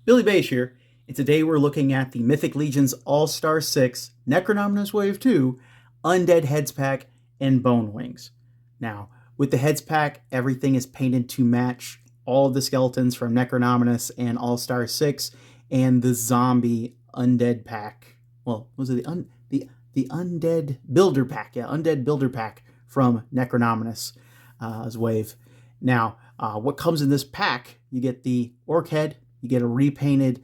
Billy Beige here, and today we're looking at the Mythic Legion's All-Star 6, Necronominus Wave 2, Undead Heads Pack, and Bone Wings. Now, with the Heads Pack, everything is painted to match all of the skeletons from Necronominus and All-Star 6, and the Zombie Undead Pack. Well, was it the Undead Builder Pack? Yeah, Undead Builder Pack from Necronominus as Wave. Now, what comes in this pack, you get the Orc Head, you get a repainted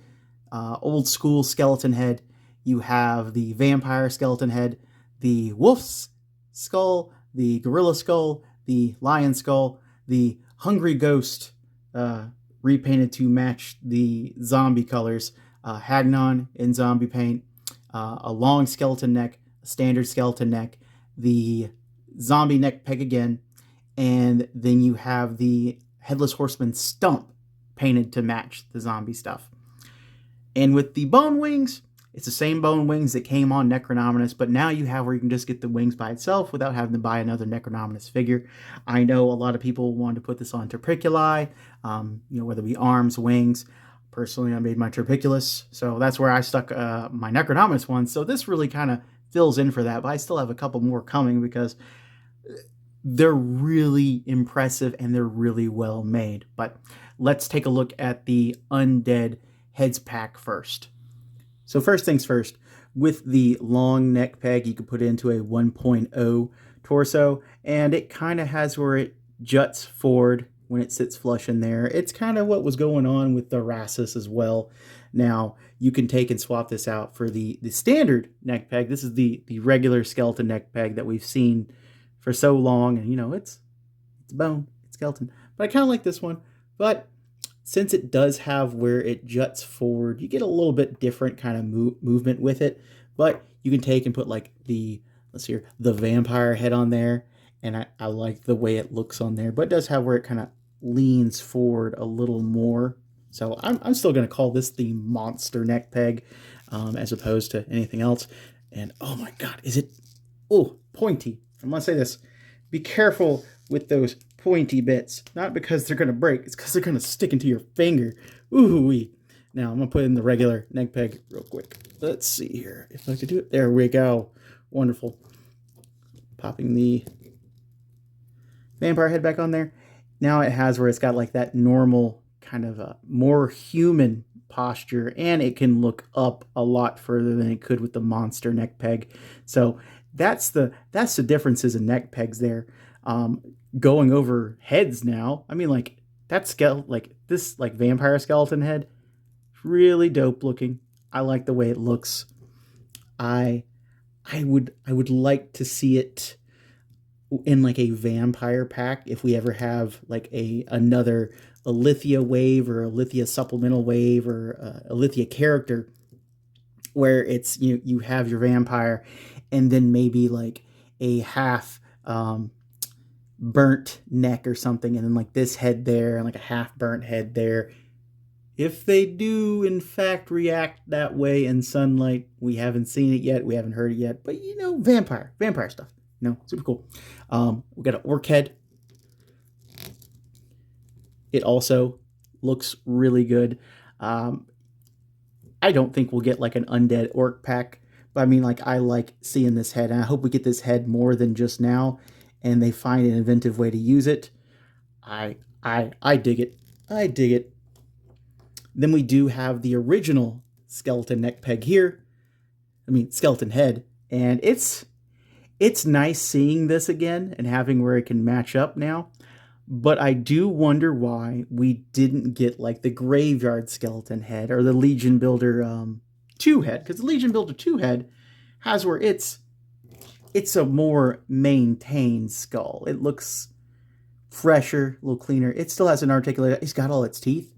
old school skeleton head, you have the vampire skeleton head, the wolf's skull, the gorilla skull, the lion skull, the hungry ghost repainted to match the zombie colors, Hagnon in zombie paint, a long skeleton neck, a standard skeleton neck, the zombie neck peg again, and then you have the Headless Horseman stump painted to match the zombie stuff. And with the bone wings, it's the same bone wings that came on Necronominus, but now you have where you can just get the wings by itself without having to buy another Necronominus figure. I know a lot of people wanted to put this on Torpiculi, whether it be arms, wings. Personally, I made my Torpiculus, so that's where I stuck my Necronominus one. So this really kind of fills in for that, but I still have a couple more coming because they're really impressive and they're really well made. But let's take a look at the Undead Heads pack first. So first things first, with the long neck peg, you can put it into a 1.0 torso, and it kind of has where it juts forward when it sits flush in there. It's kind of what was going on with the Rassus as well. Now, you can take and swap this out for the standard neck peg. This is the regular skeleton neck peg that we've seen for so long, and it's bone, it's skeleton. But I kind of like this one, but since it does have where it juts forward, you get a little bit different kind of movement with it. But you can take and put like the vampire head on there, and I like the way it looks on there. But it does have where it kind of leans forward a little more. So I'm still going to call this the monster neck peg as opposed to anything else. And oh my god, is it pointy. I'm going to say this. Be careful with those pointy bits. Not because they're going to break. It's because they're going to stick into your finger. Ooh-wee. Now, I'm going to put in the regular neck peg real quick. Let's see here if I can do it. There we go. Wonderful. Popping the vampire head back on there. Now it has where it's got like that normal kind of a more human posture, and it can look up a lot further than it could with the monster neck peg. So that's the differences in neck pegs there. Going over heads now, I mean, like that this vampire skeleton head, really dope looking. I like the way it looks. I would like to see it in like a vampire pack if we ever have like another Alithia wave or Alithia supplemental wave or Alithia character where it's you have your vampire and then maybe like a half burnt neck or something, and then like this head there and like a half burnt head there. If they do in fact react that way in sunlight, we haven't seen it yet, we haven't heard it yet, but vampire stuff, super cool. We got an orc head. It also looks really good. I don't think we'll get like an undead orc pack, but I mean, like, I like seeing this head, and I hope we get this head more than just now, and they find an inventive way to use it. I dig it. I dig it. Then we do have the original skeleton neck peg here. I mean, skeleton head, and it's nice seeing this again and having where it can match up now. But I do wonder why we didn't get like the graveyard skeleton head or the Legion Builder 2 head, because the Legion Builder 2 head has where it's a more maintained skull. It looks fresher, a little cleaner. It still has an articulated. It's got all its teeth.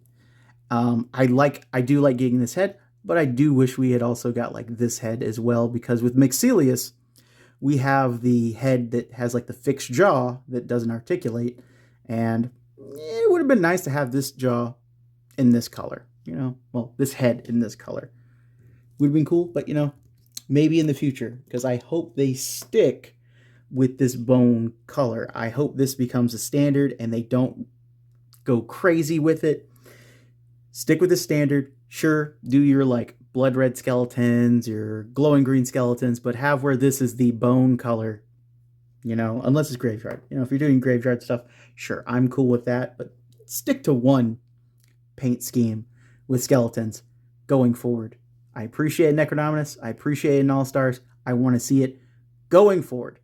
I do like getting this head, but I do wish we had also got like this head as well, because with Mixelius, we have the head that has like the fixed jaw that doesn't articulate, and it would have been nice to have this jaw in this color, this head in this color. Would have been cool, but maybe in the future, because I hope they stick with this bone color. I hope this becomes a standard and they don't go crazy with it. Stick with the standard. Sure, do your like blood red skeletons, your glowing green skeletons, but have where this is the bone color, unless it's graveyard. If you're doing graveyard stuff, sure, I'm cool with that, but stick to one paint scheme with skeletons going forward. I appreciate Necronominus. I appreciate an All-Stars. I want to see it going forward.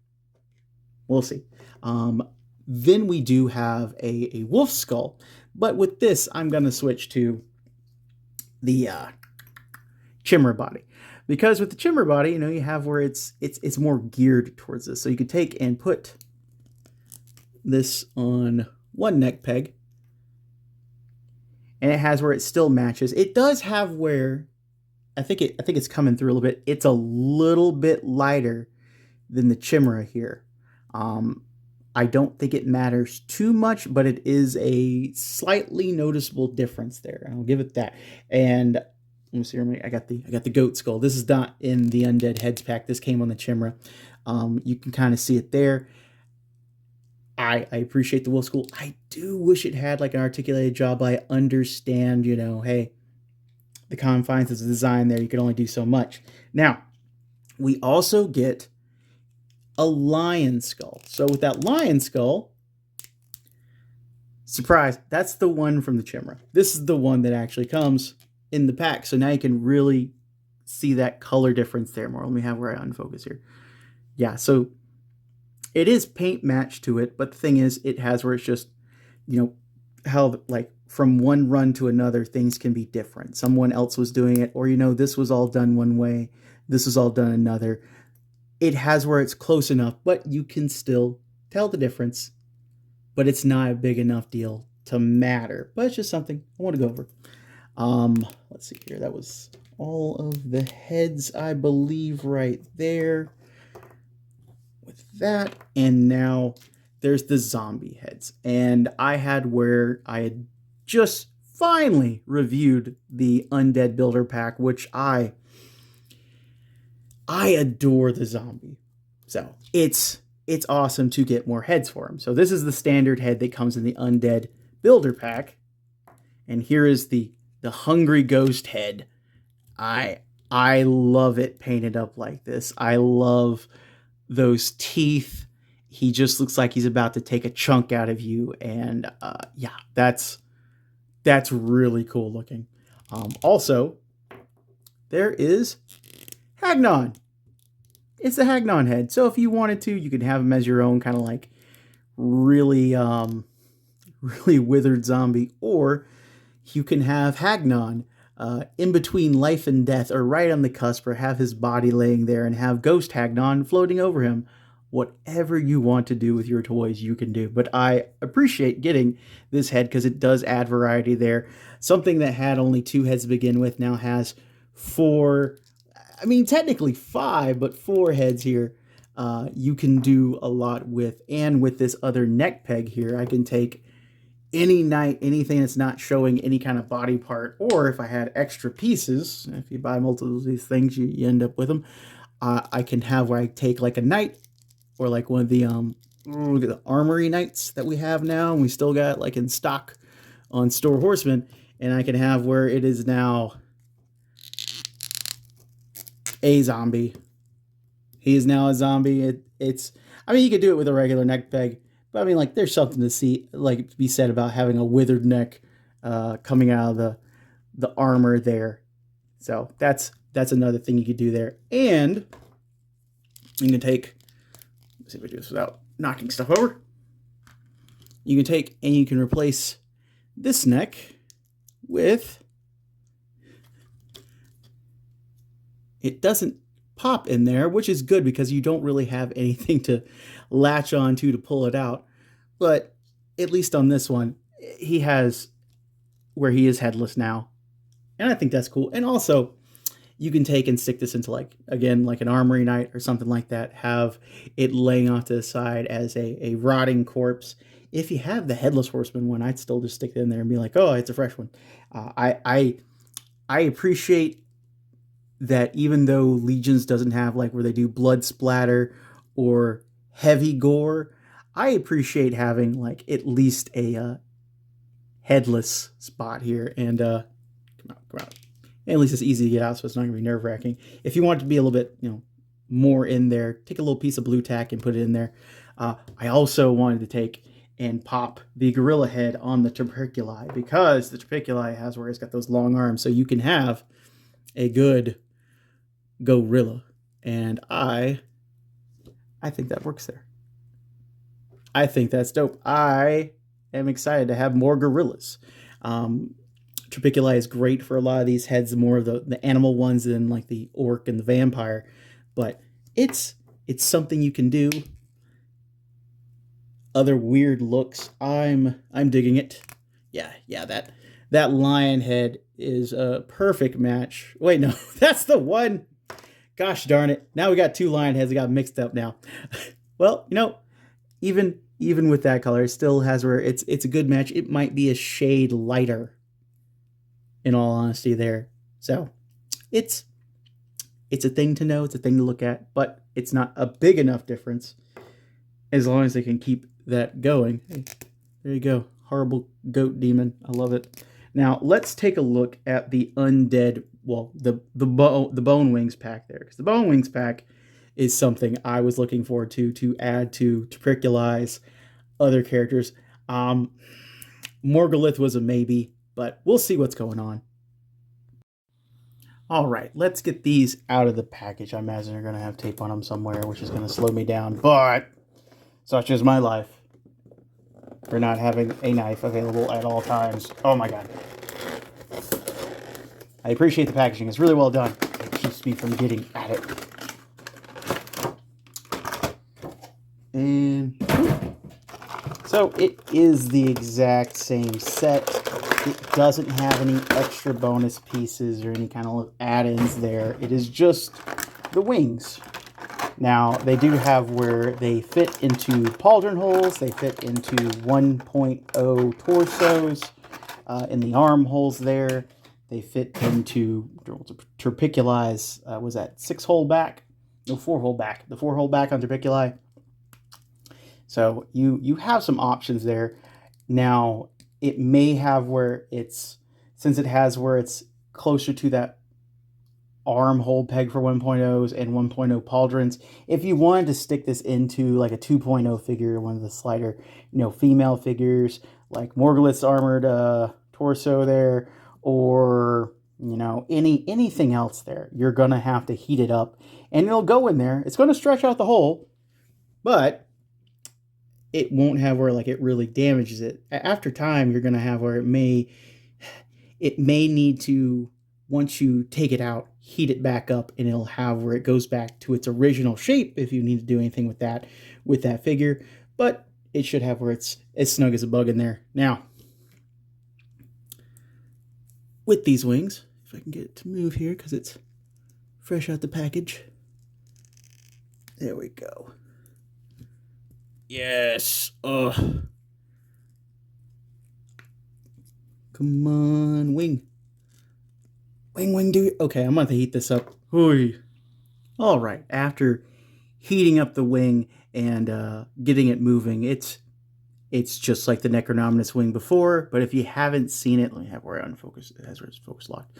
We'll see. Then we do have a wolf skull. But with this, I'm going to switch to the Chimera body. Because with the Chimera body, you have where it's more geared towards this. So you could take and put this on one neck peg. And it has where it still matches. It does have where, I think it's coming through a little bit. It's a little bit lighter than the Chimera here. I don't think it matters too much, but it is a slightly noticeable difference there. I'll give it that. And let me see. I got the goat skull. This is not in the Undead Heads pack. This came on the Chimera. You can kind of see it there. I appreciate the wolf skull. I do wish it had like an articulated jaw, but I understand, hey, the confines of the design there, you can only do so much. Now, we also get a lion skull. So with that lion skull, surprise, that's the one from the Chimera. This is the one that actually comes in the pack. So now you can really see that color difference there more. Let me have where I unfocus here. Yeah, so it is paint matched to it, but the thing is, it has where it's just, how like from one run to another, things can be different. Someone else was doing it, or, this was all done one way, this was all done another. It has where it's close enough, but you can still tell the difference, but it's not a big enough deal to matter. But it's just something I want to go over. Let's see here. That was all of the heads, I believe, right there. With that, and now there's the zombie heads. And I had where I had just finally reviewed the Undead Builder Pack, which I adore the zombie. So it's awesome to get more heads for him. So this is the standard head that comes in the Undead Builder Pack. And here is the Hungry Ghost head. I love it painted up like this. I love those teeth. He just looks like he's about to take a chunk out of you. And yeah, that's really cool looking. Also, there is Hagnon. It's the Hagnon head. So if you wanted to, you could have him as your own kind of like really withered zombie, or you can have Hagnon in between life and death, or right on the cusp, or have his body laying there and have Ghost Hagnon floating over him. Whatever you want to do with your toys, you can do. But I appreciate getting this head because it does add variety there. Something that had only 2 heads to begin with now has 4. I mean, technically 5, but 4 heads here. You can do a lot with. And with this other neck peg here, I can take any knight, anything that's not showing any kind of body part, or if I had extra pieces, if you buy multiple of these things, you end up with them. I can have where I take like a knight, or like one of the armory knights that we have now, and we still got like in stock on Store Horseman, and I can have where it is now a zombie. He is now a zombie. It's I mean, you could do it with a regular neck peg, but I mean, like, there's something to see, like, to be said about having a withered neck coming out of the armor there. So that's another thing you could do there. And you can take, let's see if I do this without knocking stuff over. You can take and you can replace this neck with, it doesn't pop in there, which is good because you don't really have anything to latch on to pull it out. But at least on this one, he has where he is headless now. And I think that's cool. And also, you can take and stick this into, like, again, like an armory knight or something like that. Have it laying off to the side as a rotting corpse. If you have the Headless Horseman one, I'd still just stick it in there and be like, oh, it's a fresh one. I appreciate that even though Legions doesn't have, like, where they do blood splatter or heavy gore, I appreciate having, like, at least a headless spot here. And come out. And at least it's easy to get out, so it's not going to be nerve-wracking. If you want it to be a little bit, more in there, take a little piece of blue tack and put it in there. I also wanted to take and pop the gorilla head on the Torpiculi, because the Torpiculi has where it's got those long arms, so you can have a good gorilla. And I think that works there. I think that's dope. I am excited to have more gorillas. Torpiculi is great for a lot of these heads, more of the animal ones than like the orc and the vampire, but it's something you can do. Other weird looks, I'm digging it. Yeah, that lion head is a perfect match. Wait, no, that's the one. Gosh darn it! Now we got two lion heads. I got mixed up now. Well, even with that color, it still has where it's a good match. It might be a shade lighter, in all honesty, there. So it's a thing to know. It's a thing to look at, but it's not a big enough difference as long as they can keep that going. Hey, there you go. Horrible goat demon. I love it. Now let's take a look at the undead. Well, the bone wings pack there, because the bone wings pack is something I was looking forward to add to Torpiculi's other characters. Morgulith was a maybe, but we'll see what's going on. All right, let's get these out of the package. I imagine they're going to have tape on them somewhere, which is going to slow me down, but such is my life for not having a knife available at all times. Oh my god. I appreciate the packaging. It's really well done. It keeps me from getting at it. And so it is the exact same set. It doesn't have any extra bonus pieces or any kind of add-ins there. It is just the wings. Now, they do have where they fit into pauldron holes. They fit into 1.0 torsos in the arm holes there. They fit into Torpiculi's, was that 6-hole back? No, 4-hole back. The 4-hole back on Torpiculi. So you have some options there. Now, it may have where since it has where it's closer to that arm hole peg for 1.0s and 1.0 pauldrons, if you wanted to stick this into like a 2.0 figure, one of the slider, female figures, like Morgulith's armored torso there, or anything else there, you're gonna have to heat it up and it'll go in there. It's gonna stretch out the hole, but it won't have where like it really damages it. After time, you're gonna have where it may need to, once you take it out, heat it back up, and it'll have where it goes back to its original shape if you need to do anything with that figure. But it should have where it's as snug as a bug in there. Now, with these wings, if I can get it to move here because it's fresh out the package. There we go. Yes. Ugh. Come on, wing. Wing, do it. Okay, I'm going to heat this up. Hooey. All right, after heating up the wing and getting it moving, it's just like the Necronominus wing before, but if you haven't seen it, let me have where I unfocus. It has where it's focus locked.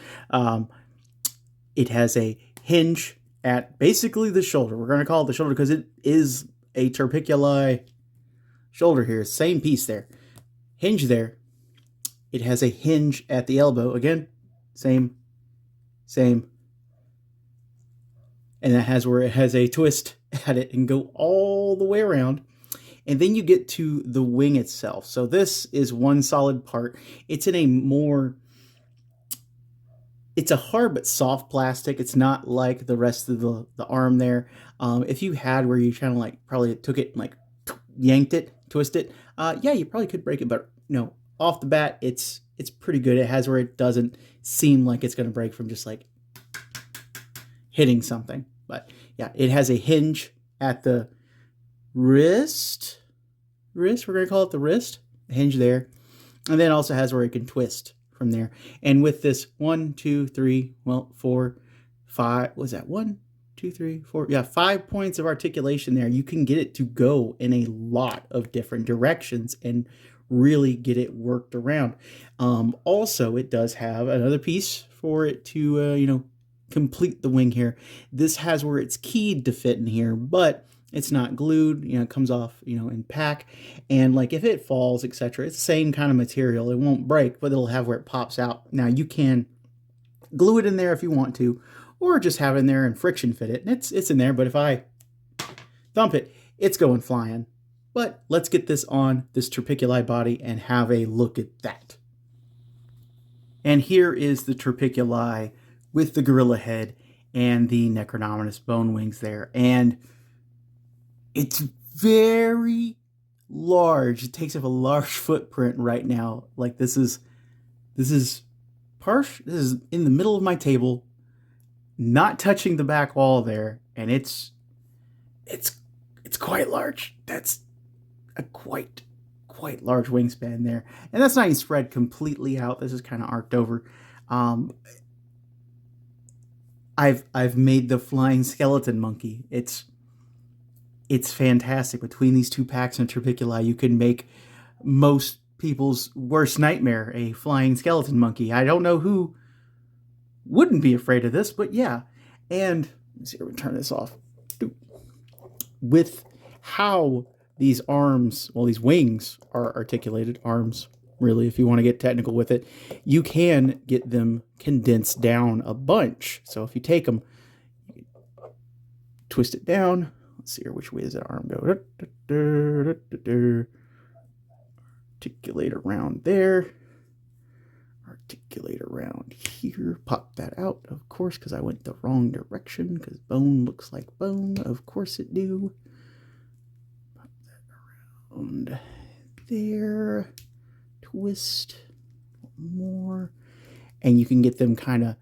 It has a hinge at basically the shoulder. We're going to call it the shoulder because it is a Torpiculi shoulder here. Same piece there. Hinge there. It has a hinge at the elbow. Again, same. And that has where it has a twist at it and go all the way around. And then you get to the wing itself. So this is one solid part. It's in it's a hard but soft plastic. It's not like the rest of the arm there. If you had where you kind of like probably took it and like yanked it, twist it, yeah, you probably could break it. But off the bat, it's pretty good. It has where it doesn't seem like it's going to break from just like hitting something. But yeah, it has a hinge at the wrist. We're going to call it the wrist. A hinge there. And then also has where it can twist from there. And with this 1, 2, 3, 4, 5, was that 1, 2, 3, 4? Yeah, 5 points of articulation there. You can get it to go in a lot of different directions and really get it worked around. Also, it does have another piece for it to, complete the wing here. This has where it's keyed to fit in here, but it's not glued. It comes off, in pack. And like if it falls, etc., it's the same kind of material. It won't break, but it'll have where it pops out. Now you can glue it in there if you want to, or just have it in there and friction fit it. And it's in there, but if I thump it, it's going flying. But let's get this on this Terpiculi body and have a look at that. And here is the Terpiculi with the gorilla head and the Necronominus bone wings there. And it's very large. It takes up a large footprint right now. Like this is in the middle of my table, not touching the back wall there, and it's quite large. That's a quite large wingspan there, and that's not even spread completely out. This is kind of arced over. I've made the flying skeleton monkey. It's fantastic. Between these two packs and Terpiculi, you can make most people's worst nightmare, a flying skeleton monkey. I don't know who wouldn't be afraid of this, but yeah. And let's see, we're gonna turn this off. With how these arms, well, these wings are articulated, arms, really, if you want to get technical with it, you can get them condensed down a bunch. So if you take them, you twist it down. Let's see here, which way does that arm go? Articulate around there. Articulate around here. Pop that out, of course, because I went the wrong direction, because bone looks like bone. Of course it do. Pop that around there. Twist more. And you can get them kind of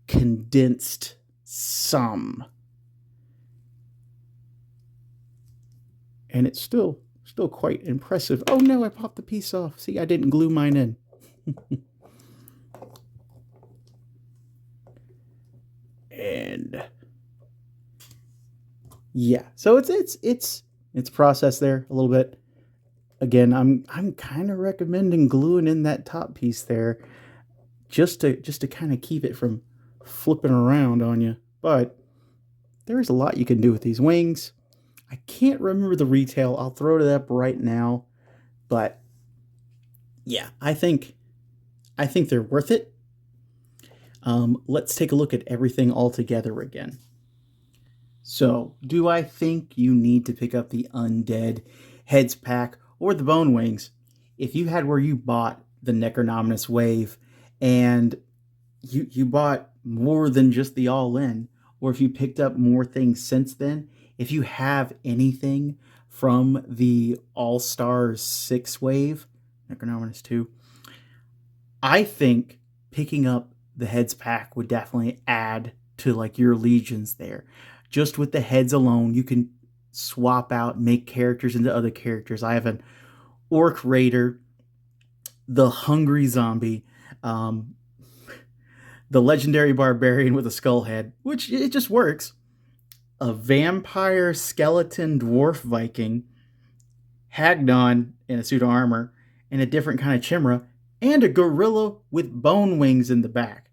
condensed some. And it's still quite impressive. Oh no, I popped the piece off. See, I didn't glue mine in. And yeah, so it's processed there a little bit. Again, I'm kind of recommending gluing in that top piece there, just to kind of keep it from flipping around on you. But there's a lot you can do with these wings. I can't remember the retail. I'll throw it up right now. But yeah, I think they're worth it. Let's take a look at everything all together again. So, do I think you need to pick up the Undead Heads pack or the Bone Wings if you had where you bought the Necronominus wave and you bought more than just the all-in, or if you picked up more things since then? If you have anything from the All-Stars 6 wave, Necronominus 2, I think picking up the Heads pack would definitely add to like your legions there. Just with the heads alone, you can swap out, make characters into other characters. I have an Orc Raider, the Hungry Zombie, the Legendary Barbarian with a skull head, which it just works. A Vampire Skeleton Dwarf Viking, Hagnon in a suit of armor, and a different kind of Chimera, and a gorilla with bone wings in the back.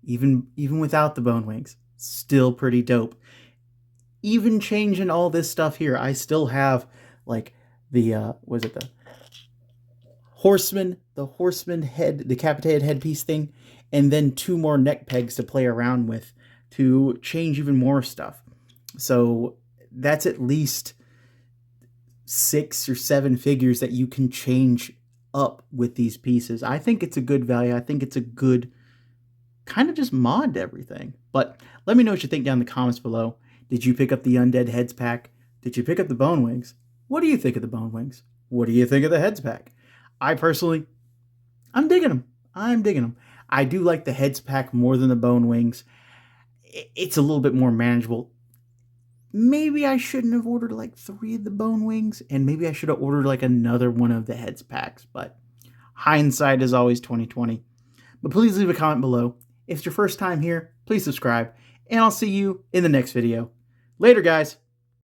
Even without the bone wings, still pretty dope. Even changing all this stuff here, I still have like the the horseman head, decapitated headpiece thing, and then 2 more neck pegs to play around with to change even more stuff. So that's at least 6 or 7 figures that you can change up with these pieces. I think it's a good value. I think it's a good kind of just mod to everything. But let me know what you think down in the comments below. Did you pick up the Undead Heads pack? Did you pick up the Bone Wings? What do you think of the Bone Wings? What do you think of the Heads pack? I personally, I'm digging them. I'm digging them. I do like the Heads pack more than the Bone Wings. It's a little bit more manageable. Maybe I shouldn't have ordered like 3 of the Bone Wings, and maybe I should have ordered like another one of the Heads packs, but hindsight is always 20/20. But please leave a comment below. If it's your first time here, please subscribe, and I'll see you in the next video. Later, guys.